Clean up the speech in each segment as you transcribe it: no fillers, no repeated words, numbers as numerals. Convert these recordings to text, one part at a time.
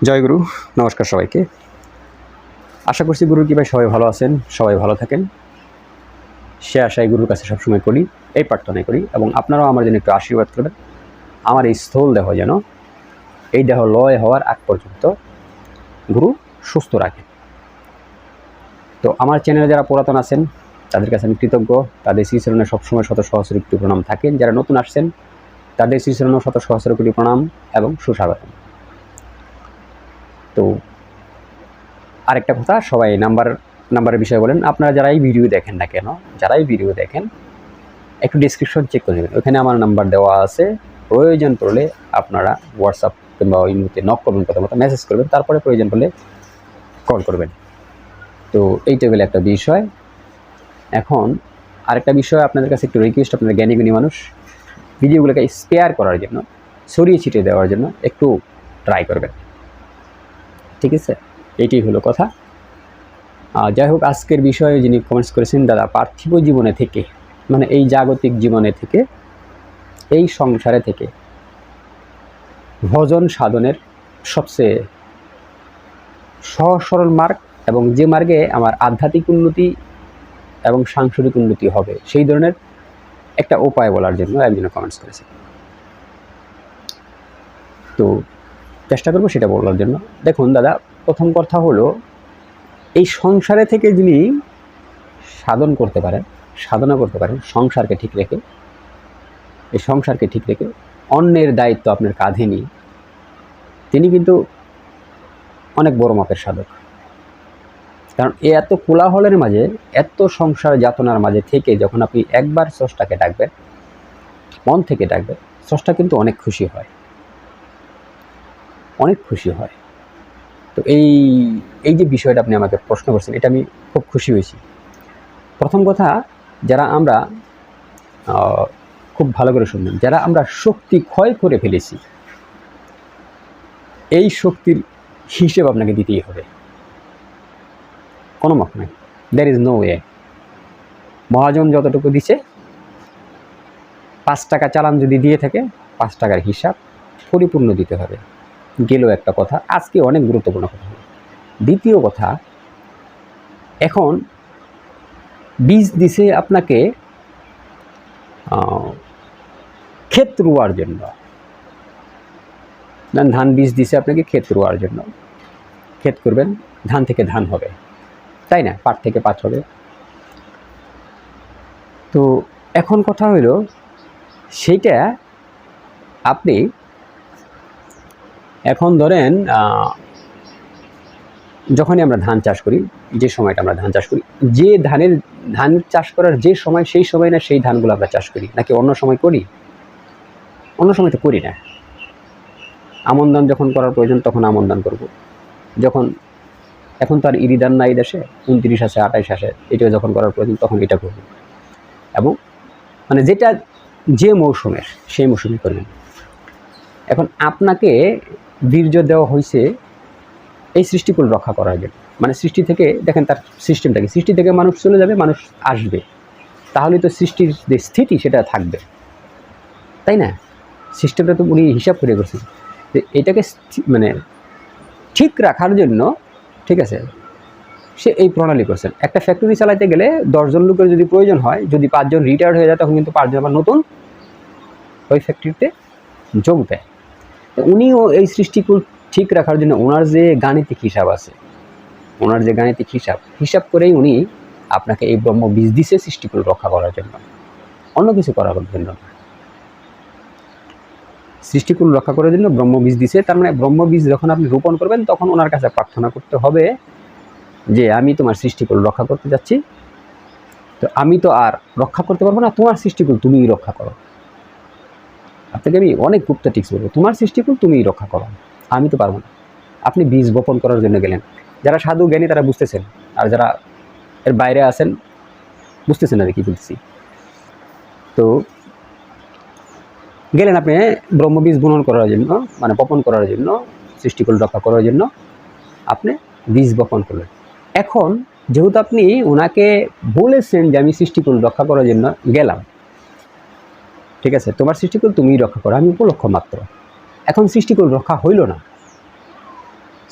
জয় গুরু। নমস্কার সবাইকে। আশা করছি গুরুর কৃপায় সবাই ভালো আছেন, সবাই ভালো থাকেন। সে আশায় গুরুর কাছে সবসময় করি, এই প্রার্থনাই করি, এবং আপনারাও আমার জন্য একটু আশীর্বাদ করবেন। আমার এই স্থূল দেহ যেন এই দেহ লয় হওয়ার আগ পর্যন্ত গুরু সুস্থ রাখে। তো আমার চ্যানেলে যারা পুরাতন আছেন তাদের কাছে আমি কৃতজ্ঞ। তাদের শ্রীচরণে সবসময় শত সহস্র কোটি প্রণাম থাকেন। যারা নতুন আসছেন তাদের শ্রীচরণেও শত সহস্র কোটি প্রণাম এবং সুস্বাগতম। তো আরেকটা কথা, সবাই নাম্বারের বিষয়ে বলেন। আপনারা যারাই ভিডিও দেখেন না কেন, যারাই ভিডিও দেখেন একটু ডিসক্রিপশন চেক করে নেবেন, ওখানে আমার নাম্বার দেওয়া আছে। প্রয়োজন পড়লে আপনারা হোয়াটসঅ্যাপ কিংবা ইমোতে নক করবেন, প্রথমত মেসেজ করবেন, তারপরে প্রয়োজন পড়লে কল করবেন। তো এইটা হলো একটা বিষয়। এখন আরেকটা বিষয় আপনাদের কাছে একটু রিকোয়েস্ট, আপনারা জ্ঞানী মানুষ, ভিডিওগুলোকে স্পেয়ার করার জন্য, ছড়িয়ে ছিটিয়ে দেওয়ার জন্য একটু ট্রাই করবেন, ঠিক আছে? এইটাই হলো কথা। যাই হোক, আজকের বিষয়ে যিনি কমেন্টস করেছেন, দাদা পার্থিব জীবনে থেকে, মানে এই জাগতিক জীবনে থেকে, এই সংসারে থেকে ভজন সাধনের সবচেয়ে সহজ সরল মার্গ, এবং যে মার্গে আমার আধ্যাত্মিক উন্নতি এবং সাংসারিক উন্নতি হবে, সেই ধরনের একটা উপায় বলার জন্য একজনে কমেন্টস করেছে। তো চেষ্টা করবো সেটা বলার জন্য। দেখুন দাদা, প্রথম কথা হলো, এই সংসারে থেকে যিনি সাধনা করতে পারেন সংসারকে ঠিক রেখে, এই সংসারকে ঠিক রেখে অন্যের দায়িত্ব আপনার কাঁধে নিয়ে, তিনি কিন্তু অনেক বড় মাপের সাধক। কারণ এত কোলাহলের মাঝে, এত সংসার যাতনার মাঝে থেকে যখন আপনি একবার স্রষ্টাকে ডাকবেন, মন থেকে ডাকবেন, স্রষ্টা কিন্তু অনেক খুশি হয়, অনেক খুশি হয়। তো এই যে বিষয়টা আপনি আমাকে প্রশ্ন করছেন, এটা আমি খুব খুশি হয়েছি। প্রথম কথা, যারা আমরা খুব ভালো করে শুনবেন, যারা আমরা শক্তি ক্ষয় করে ফেলেছি, এই শক্তির হিসেব আপনাকে দিতেই হবে, কোনো মত নাই, দ্যার ইজ নো ওয়ে। মহাজন যতটুকু দিছে, 5 টাকা চালান যদি দিয়ে থাকে, 5 টাকার হিসাব পরিপূর্ণ দিতে হবে। গেল একটা কথা। আজকে অনেক গুরুত্বপূর্ণ কথা। দ্বিতীয় কথা, এখন বীজ দিছে আপনাকে ক্ষেত রোয়ার জন্য, ধান বীজ দিছে আপনাকে ক্ষেত রোয়ার জন্য। ক্ষেত করবেন, ধান থেকে ধান হবে, তাই না? পাট থেকে পাট হবে। তো এখন কথা হইল, সেইটা আপনি এখন ধরেন, যখনই আমরা ধান চাষ করি, যে সময়টা আমরা ধান চাষ করি, যে ধান চাষ করার যে সময়, সেই সময় না সেই ধানগুলো আমরা চাষ করি, নাকি অন্য সময় করি? অন্য সময় তো করি না। আমন ধান যখন করার প্রয়োজন তখন আমন ধান করবো। যখন এখন তো আর ইরি ধান নাই দেশে, 29 আছে, 28 আসে, এটা যখন করার প্রয়োজন তখন এটা করবো। এবং মানে যেটা যে মৌসুমের, সেই মৌসুমে করবেন। এখন আপনাকে বীর্য দেওয়া হয়েছে এই সৃষ্টিকুল রক্ষা করার জন্য। মানে সৃষ্টি থেকে, দেখেন তার সিস্টেমটাকে, সৃষ্টি থেকে মানুষ চলে যাবে, মানুষ আসবে, তাহলে তো সৃষ্টির যে স্থিতি সেটা থাকবে, তাই না? সিস্টেমটা তো উনি হিসাব করে করছেন যে এটাকে মানে ঠিক রাখার জন্য, ঠিক আছে, সে এই প্রণালী করছেন। একটা ফ্যাক্টরি চালাইতে গেলে 10 জন লোকের যদি প্রয়োজন হয়, যদি 5 জন রিটায়ার্ড হয়ে যায়, তখন কিন্তু 5 জন আবার নতুন ওই ফ্যাক্টরিতে যোগ দেয়। উনিও এই সৃষ্টিকুল ঠিক রাখার জন্য ওনার যে গাণিতিক হিসাব আছে, ওনার যে গাণিতিক হিসাব করেই উনি আপনাকে এই ব্রহ্ম বীজ দিছে সৃষ্টিকুল রক্ষা করার জন্য, অন্য কিছু করার জন্য না। সৃষ্টিকুল রক্ষা করার জন্য ব্রহ্ম বীজ দিছে। তার মানে ব্রহ্ম বীজ যখন আপনি রোপণ করবেন, তখন ওনার কাছে প্রার্থনা করতে হবে যে আমি তোমার সৃষ্টিকুল রক্ষা করতে যাচ্ছি, তো আমি তো আর রক্ষা করতে পারবো না, তোমার সৃষ্টিকুল তুমিই রক্ষা করো। আপনাকে আমি অনেক গুপ্ত টিপস বলবো, তোমার সৃষ্টিকুল তুমিই রক্ষা করো, আমি তো পারবো না। আপনি বীজ বপন করার জন্য গেলেন। যারা সাধু জ্ঞানী তারা বুঝতেছেন, আর যারা এর বাইরে আছেন বুঝতেছেন না কি বলতেছি। তো গেলেন আপনি ব্রহ্মবীজ বুনন করার জন্য, মানে বপন করার জন্য, সৃষ্টিকুল রক্ষা করার জন্য আপনি বীজ বপন করলেন। এখন যেহেতু আপনি ওনাকে বলেছেন যে আমি সৃষ্টিকুল রক্ষা করার জন্য গেলাম, ঠিক আছে, তোমার সৃষ্টিকুল তুমিই রক্ষা করো, আমি উপলক্ষ মাত্র। এখন সৃষ্টিকুল রক্ষা হইল না,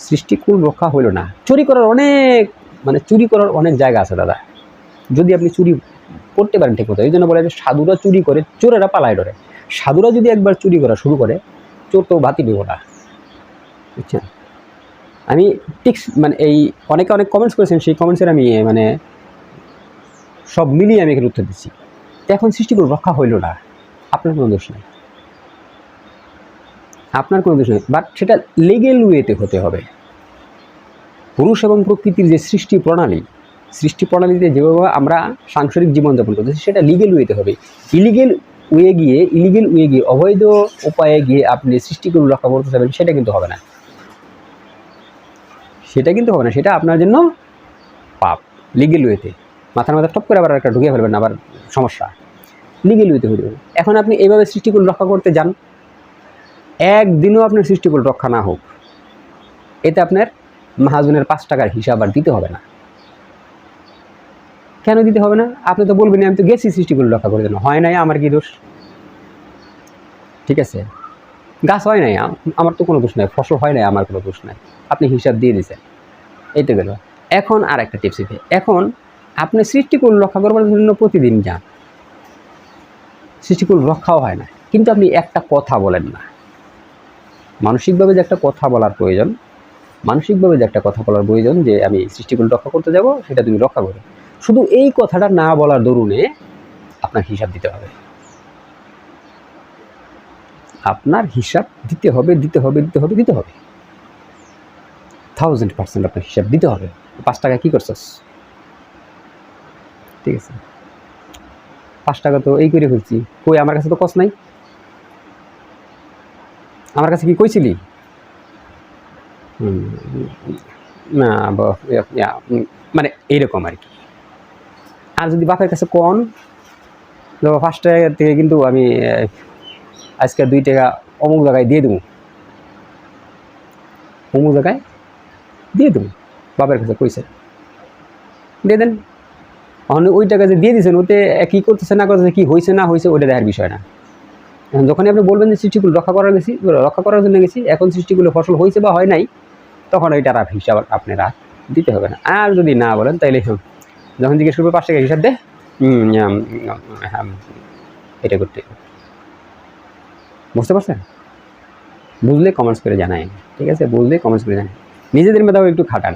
সৃষ্টিকুল রক্ষা হইল না। চুরি করার অনেক জায়গা আছে দাদা, যদি আপনি চুরি করতে পারেন ঠিক মতো। এই জন্য বলে যে সাধুরা চুরি করে, চোরেরা পালায় ডরে। সাধুরা যদি একবার চুরি করা শুরু করে, চোর তো বাতি দেব না, বুঝছেন? আমি ঠিক এই অনেক কমেন্টস করেছেন, সেই কমেন্টসের আমি সব মিলিয়ে আমি এখানে উত্তর দিচ্ছি। তো এখন সৃষ্টিকুল রক্ষা হইল না, আপনার কোনো দোষ নেই, বাট সেটা লিগেল ওয়েতে হতে হবে। পুরুষ এবং প্রকৃতির যে সৃষ্টি প্রণালীতে যেভাবে আমরা সাংসারিক জীবনযাপন করতেছি, সেটা লিগেল ওয়েতে হবে। ইলিগেল ওয়ে গিয়ে অবৈধ উপায়ে গিয়ে আপনি সৃষ্টিকুল রক্ষা করতে চাইবেন, সেটা কিন্তু হবে না, সেটা আপনার জন্য পাপ। লিগেল ওয়েতে মাথার টপ করে আবার একটা ঢুকিয়ে ফেলবেন, আবার সমস্যা। লিগেল ওয়েতে হতে হবে। এখন আপনি এইভাবে সৃষ্টিকুল রক্ষা করতে যান, একদিনও আপনার সৃষ্টিকুল রক্ষা না হোক, এতে আপনার মাহাজনের 5 টাকার হিসাব আর দিতে হবে না। কেন দিতে হবে না? আপনি তো বলবেন আমি তো গেছি সৃষ্টিকুল রক্ষা করে দেন, হয় নাই, আমার কি দোষ? ঠিক আছে, গাছ হয় নাই, আমার তো কোনো দোষ নাই, ফসল হয় নাই, আমার কোনো দোষ নাই, আপনি হিসাব দিয়ে দিয়েছেন, এই তো গেল। এখন আর একটা টিপস দিতে, এখন আপনি সৃষ্টিকুল রক্ষা করবার জন্য প্রতিদিন যান, সৃষ্টিকুল রক্ষাও হয় না, কিন্তু আপনি একটা কথা বলেন না। মানসিকভাবে যে একটা কথা বলার প্রয়োজন, যে আমি সৃষ্টিকুল রক্ষা করতে যাব, সেটা তুমি রক্ষা করো। শুধু এই কথাটা না বলার দরুনে আপনার হিসাব দিতে হবে, আপনার হিসাব দিতে হবে 1000% আপনার হিসাব দিতে হবে। 5 টাকা কী করছস? ঠিক আছে, 5 টাকা তো এই করে ফেলছি, কই আমার কাছে তো কস নাই, আমার কাছে কি কইছিলি? না, এইরকম আর কি। আর যদি বাপের কাছে কন 5 টাকা থেকে কিন্তু আমি আজকে 2 টাকা অমুক জায়গায় দিয়ে দেবো, বাপের কাছে কইছে দিয়ে দেন। ওই টাকা যে দিয়ে দিয়েছেন, ওতে কী করতেছে না করতেছে, কী হয়েছে না হয়েছে, ওটা দেখার বিষয় না। এখন যখনই আপনি বলবেন যে সৃষ্টিকুল রক্ষা করার জন্য গেছি, এখন সৃষ্টিকুলে ফসল হয়েছে বা হয় নাই, তখন ওইটার হিসাব আপনারা দিতে হবে না। আর যদি না বলেন, তাইলে যখন জিজ্ঞেস করবে 5 টাকা হিসাব দে, এটা করতে, বুঝতে পারছেন? বুঝলে কমেন্টস করে জানাই, ঠিক আছে? নিজেদের মেধাও একটু খাটান,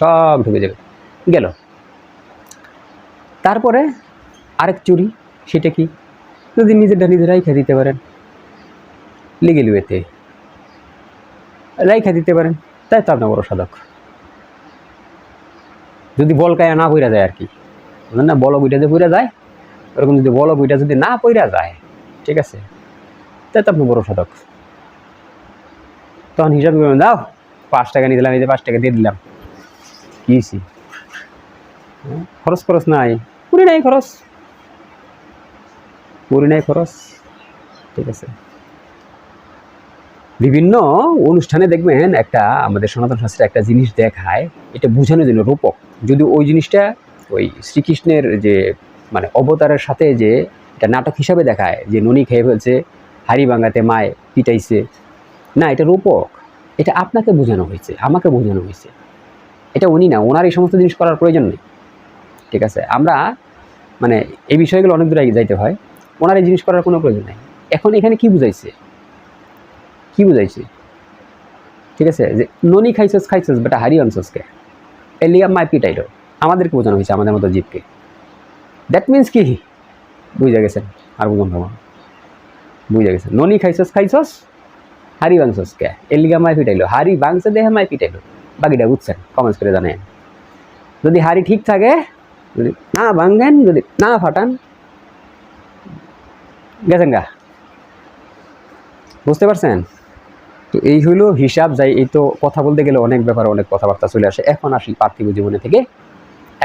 সব ঢুকে যাবে। গেল। তারপরে আরেক চুরি, সেটা কি? যদি নিজেরাই খেয়ে দিতে পারেন, লিগেল ওয়েতে রাইখা দিতে পারেন, তাই তো আপনার বড় সাধক। যদি বলকায়া না পইরা যায় আর কি, না বল বইটা যে পইরা যায়, ওরকম যদি বল বইটা যদি না পইরা যায়, ঠিক আছে, তাই তো আপনি বড় সাধক। তখন হিসাব করবেন, দাও 5 টাকা নিয়ে দিলাম, এই যে 5 টাকা দিয়ে দিলাম, কি খরচ নাই, পুরি নাই খরচ, ঠিক আছে। বিভিন্ন অনুষ্ঠানে দেখবেন আমাদের সনাতন শাস্ত্রে একটা জিনিস দেখায়, এটা বোঝানোর জন্য রূপক। যদি ওই জিনিসটা ওই শ্রীকৃষ্ণের যে অবতারের সাথে যে এটা নাটক হিসাবে দেখায়, যে ননি খেয়ে ফেলছে, হাড়ি ভাঙাতে মায় পিটাইছে, না, এটা রূপক। এটা আপনাকে বোঝানো হয়েছে, আমাকে বোঝানো হয়েছে, এটা উনি না, ওনার এই সমস্ত জিনিস করার প্রয়োজন নেই, ঠিক আছে? আমরা এই বিষয়গুলো অনেক দূরে যাইতে হয়, ওনার এই জিনিস করার কোনো প্রয়োজন নেই। এখন এখানে কি বুঝাইছে, ঠিক আছে? যে ননি খাইছস বেটা, হারি আনছসকে, এলিয়া মাই পিটাইলো, আমাদেরকে বোঝানো হয়েছে, আমাদের মতো জীবকে। দ্যাট মিনস কি বুঝে গেছেন? আর বুঝুন না, বুঝে গেছেন? ননি খাইছস হারি ভাঙছসকে, এলিয়া মাই পিটাইলো, হারি ভাঙছে দেহে মাই পিটাইলো, বাকিটা বুঝছেন? কমেন্টস করে জানেন। যদি হারি ঠিক থাকে, যদি না ভাঙেন, যদি না ফাটান, গেছেন গা, বুঝতে পারছেন? তো এই হইল হিসাব। যাই, এই তো কথা বলতে গেলে অনেক ব্যাপারে অনেক কথাবার্তা চলে আসে। এখন আসি পার্থিব জীবনে থেকে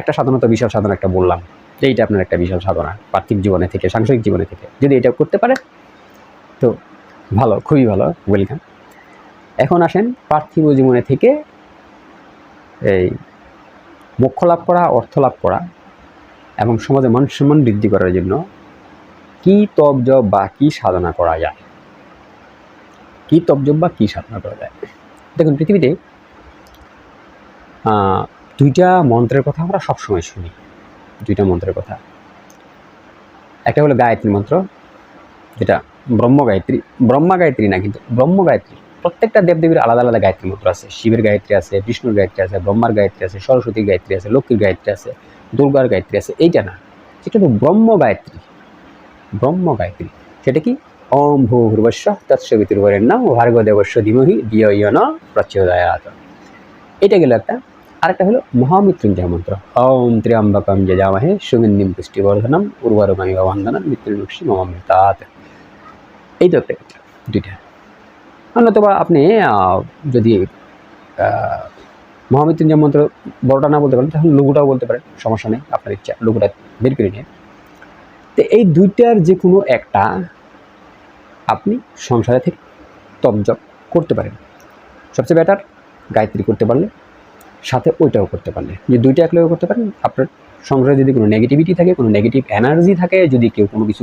একটা সাধারণত বিশাল সাধনা একটা বললাম, যে এইটা আপনার একটা বিশাল সাধনা পার্থিব জীবনে থেকে, সাংসারিক জীবনে থেকে যদি এটা করতে পারে তো ভালো, খুবই ভালো, ওয়েলকাম। এখন আসেন পার্থিব জীবনে থেকে এই মোক্ষ লাভ করা, অর্থ লাভ করা এবং সমাজে মান সম্মান বৃদ্ধি করার জন্য কি তপজপ বা কি সাধনা করা যায়, দেখুন পৃথিবীতে দুইটা মন্ত্রের কথা আমরা সবসময় শুনি, দুইটা মন্ত্রের কথা। একটা হলো গায়ত্রী মন্ত্র, যেটা ব্রহ্মা গায়ত্রী না, কিন্তু ব্রহ্ম গায়ত্রী। প্রত্যেকটা দেবদেবীর আলাদা আলাদা গায়ত্রী মন্ত্র আছে। শিবের গায়ত্রী আছে, বিষ্ণুর গায়ত্রী আছে, ব্রহ্মার গায়ত্রী আছে, সরস্বতীর গায়ত্রী আছে, লক্ষ্মীর গায়ত্রী আছে, দুর্গার গায়ত্রী আছে। এইটা না, সেটা হলো ব্রহ্ম গায়ত্রী। ব্রহ্ম গায়ত্রী সেটা কি? ওম ভূর্ভুবস্বঃ তৎসবিতুর্বরেণ্যং ভর্গো দেবস্য ধীমহি ধিয়ো ইয়ো নঃ প্রচোদয়াৎ। এটা গেল একটা। আরেকটা হলো মহামৃত্যুঞ্জয় মন্ত্র, ওম ত্র্যম্বকম যজামহে সুগন্ধিম পুষ্টিবর্ধনম উর্বরুকমিব বন্ধনম মৃত্যুর্মুক্ষী মমামৃতাৎ। এই তো একটা দুইটা। অন্যতবা আপনি যদি মহামৃত্যুঞ্জয় মন্ত্র বড়টা না বলতে পারেন, তাহলে লঘুটাও বলতে পারেন, সমস্যা নেই, আপনার ইচ্ছা, লঘুটা বের করে নিয়ে। তো এই দুইটার যে কোনো একটা আপনি সংসারে থেকে তপ জপ করতে পারেন। সবচেয়ে বেটার গায়ত্রী করতে পারলে, সাথে ওইটাও করতে পারলে, যে দুইটা একলাও করতে পারেন। আপনার সংসারে যদি কোনো নেগেটিভিটি থাকে, কোনো নেগেটিভ এনার্জি থাকে, যদি কেউ কোনো কিছু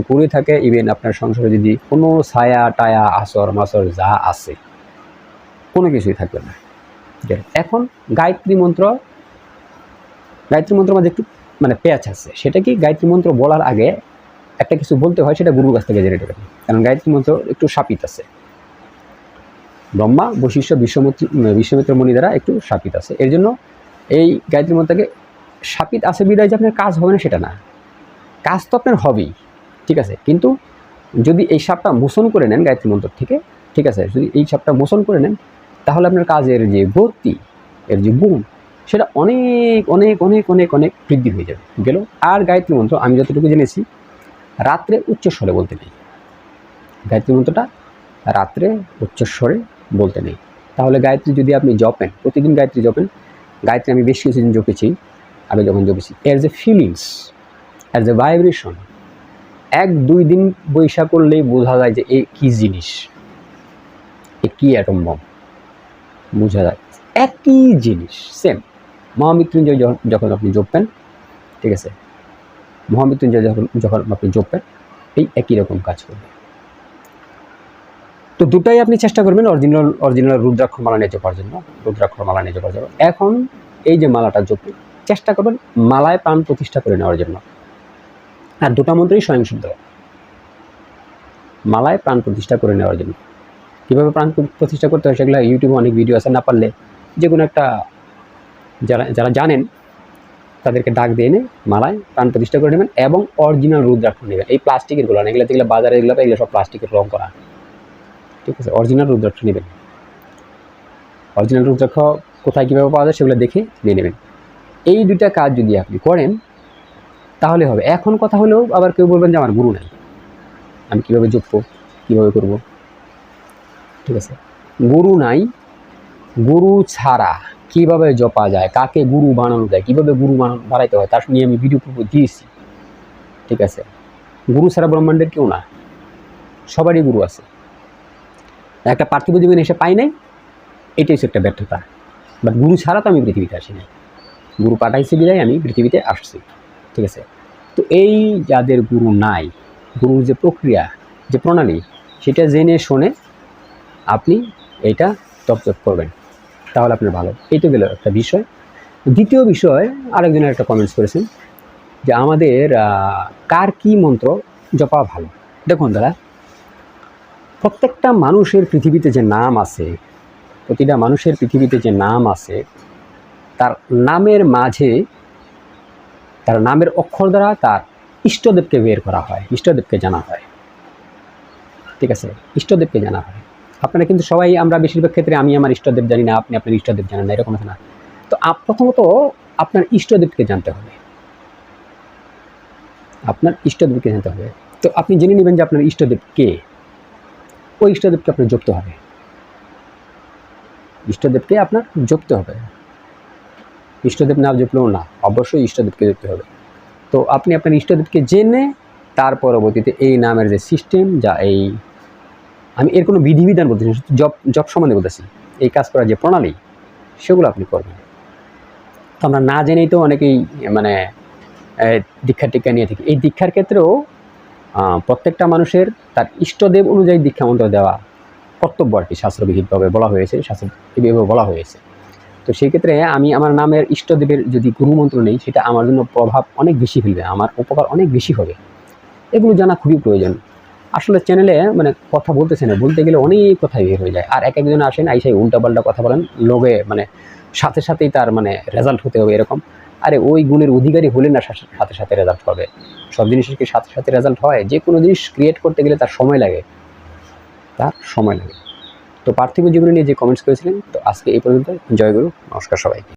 করে থাকে, ইভেন আপনার সংসারে যদি কোনো ছায়া টায়া আসর মাসর যা আছে, কোনো কিছুই থাকবে না। এখন গায়ত্রী মন্ত্র মাঝে একটু প্যাচ আছে। সেটা কি? গায়ত্রী মন্ত্র বলার আগে একটা কিছু বলতে হয়, সেটা গুরুর কাছ থেকে জেনে নেবেন। কারণ গায়ত্রী মন্ত্র একটু শাপিত আছে, ব্রহ্মা বশিষ্ঠ বিশ্বমিত্র মুনি দ্বারা একটু শাপিত আছে। এর জন্য এই গায়ত্রী মন্ত্রকে শাপিত আছে বিদায় যে আপনার কাজ হবে না সেটা না, কাজ তো আপনার হবেই, ঠিক আছে। কিন্তু যদি এই সাপটা মোচন করে নেন গায়ত্রী মন্ত্র থেকে, ঠিক আছে, যদি এই সাপটা মোচন করে নেন, তাহলে আপনার কাজের যে গতি, এর যে গুণ, সেটা অনেক অনেক অনেক অনেক অনেক বৃদ্ধি হয়ে যাবে গেল। আর গায়ত্রী মন্ত্র আমি যতটুকু জেনেছি, রাত্রে উচ্চস্বরে বলতে নেই। গায়ত্রী মন্ত্রটা রাত্রে উচ্চস্বরে বলতে নেই। তাহলে গায়ত্রী যদি আপনি জপেন, প্রতিদিন গায়ত্রী জপেন, গায়ত্রী আমি বেশ কিছুদিন জপেছি, আগে যখন জপেছি, এর যে ফিলিংস, এর যে ভাইব্রেশন, 1-2 দিন বৈশা করলেই বোঝা যায় যে এই কী জিনিস, এ কী অ্যাটম বম, বোঝা যায়। একই জিনিস, সেম। মহামৃত্যুঞ্জয় যখন আপনি জপবেন, ঠিক আছে, মহামৃত্যুঞ্জয় যখন আপনি জপবেন, এই একই রকম কাজ করবে। তো দুটাই আপনি চেষ্টা করবেন অরিজিনাল রুদ্রাক্ষ মালা নিয়ে জপার জন্য, এখন এই যে মালাটা জপবেন, চেষ্টা করবেন মালায় প্রাণ প্রতিষ্ঠা করে নেওয়ার জন্য। আর দুটা মন্ত্রই স্বয়ংসিদ্ধ, মালায় প্রাণ প্রতিষ্ঠা করে নেওয়ার জন্য। কীভাবে প্রাণ প্রতিষ্ঠা করতে হয় সেগুলো ইউটিউবে অনেক ভিডিও আছে, না পারলে যে কোনো একটা যারা জানেন তাদেরকে ডাক দিয়ে এনে মালায় প্রাণ প্রতিষ্ঠা করে নেবেন, এবং অরিজিনাল রুদ্রাক্ষ নেবেন। এই প্লাস্টিকের গুলো না, এগুলো বাজারে এগুলো সব প্লাস্টিকের রং করা, ঠিক আছে। অরিজিনাল রুদ্রাক্ষ নেবেন। অরিজিনাল রুদ্রাক্ষ কোথায় কীভাবে পাওয়া যায় সেগুলো দেখে নিয়ে নেবেন। এই দুইটা কাজ যদি আপনি করেন তাহলে হবে। এখন কথা হলেও আবার কেউ বলবেন যে আমার গুরু নাই, আমি কীভাবে জপবো, কীভাবে করব, ঠিক আছে। গুরু নাই, গুরু ছাড়া কীভাবে জপা যায়, কাকে গুরু বানানো যায়, কীভাবে গুরু বানাইতে হয়, তার নিয়ে আমি ভিডিও দিয়েছি, ঠিক আছে। গুরু ছাড়া ব্রহ্মাণ্ডের কেউ না, সবারই গুরু আছে। একটা পার্থিব জীবনে এসে পাই নাই, এটাই হচ্ছে একটা ব্যর্থতা। বাট গুরু ছাড়া তো আমি পৃথিবীতে আসি নাই, গুরু পাঠাইছি বিদায় আমি পৃথিবীতে আসছি, ঠিক আছে। তো এই যাদের গুরু নাই, গুরুর যে প্রক্রিয়া, যে প্রণালী, সেটা জেনে শুনে আপনি এইটা তপ করবেন, তাহলে আপনার ভালো। এই তো গেল একটা বিষয়। দ্বিতীয় বিষয়, আরেকজনের একটা কমেন্টস করেছেন যে আমাদের কার কি মন্ত্র জপা ভালো। দেখুন দাদা, প্রত্যেকটা মানুষের পৃথিবীতে যে নাম আছে, প্রতিটা মানুষের পৃথিবীতে যে নাম আছে, তার নামের মাঝে, তার নামের অক্ষর দ্বারা তার ইষ্টদেবকে বের করা হয়, ইষ্টদেবকে জানা হয়, ঠিক আছে, ইষ্টদেবকে জানা হয়। আপনারা কিন্তু সবাই, আমরা বেশিরভাগ ক্ষেত্রে আমি আমার ইষ্টদেব জানি না, আপনি আপনার ইষ্টদেব জানেন না, এরকম না। তো প্রথমত আপনার ইষ্টদেবকে জানতে হবে, আপনার ইষ্টদেবকে জানতে হবে। তো আপনি জেনে নেবেন যে আপনার ইষ্টদেব কে, ওই ইষ্টদেবকে আপনার জপতে হবে, ইষ্টদেবকে আপনার জপতে হবে। ইষ্টদেব না জপলেও না, অবশ্যই ইষ্টদেবকে জপতে হবে। তো আপনি আপনার ইষ্টদেবকে জেনে তার পরবর্তীতে এই নামের যে সিস্টেম, যা এই, আমি এর কোনো বিধিবিধান বলতেছি, জপ সম্বন্ধে বলতেছি, এই কাজ করার যে প্রণালী, সেগুলো আপনি করবেন। তো আমরা না জেনেই তো অনেকেই দীক্ষা টিক্ষা নিয়ে থাকি। এই দীক্ষার ক্ষেত্রেও প্রত্যেকটা মানুষের তার ইষ্টদেব অনুযায়ী দীক্ষা মন্ত্র দেওয়া কর্তব্য আর কি, শাস্ত্রবিহিতভাবে বলা হয়েছে, শাস্ত্রবিহিতভাবে বলা হয়েছে। তো সেই ক্ষেত্রে আমি আমার নামের ইষ্টদেবের যদি গুরুমন্ত্র নেই, সেটা আমার জন্য প্রভাব অনেক বেশি ফেলবে, আমার উপকার অনেক বেশি হবে। এগুলো জানা খুবই প্রয়োজন। আসলে চ্যানেলে মানে কথা বলতেছে না, বলতে গেলে অনেক কথাই বের হয়ে যায়। আর এক একজন আসেন আইসাই উল্টাপাল্টা কথা বলেন, লোভে মানে সাথে সাথেই তার মানে রেজাল্ট হতে হবে এরকম। আরে ওই গুণের অধিকারী হলে না সাথে সাথে রেজাল্ট হবে? সব জিনিসের কি সাথে সাথে রেজাল্ট হয়? যে কোনো জিনিস ক্রিয়েট করতে গেলে তার সময় লাগে, তো পার্থিব জীবনে নিয়ে যে কমেন্টস করেছিলেন, তো আজকে এই পর্যন্ত। জয় গুরু, নমস্কার সবাইকে।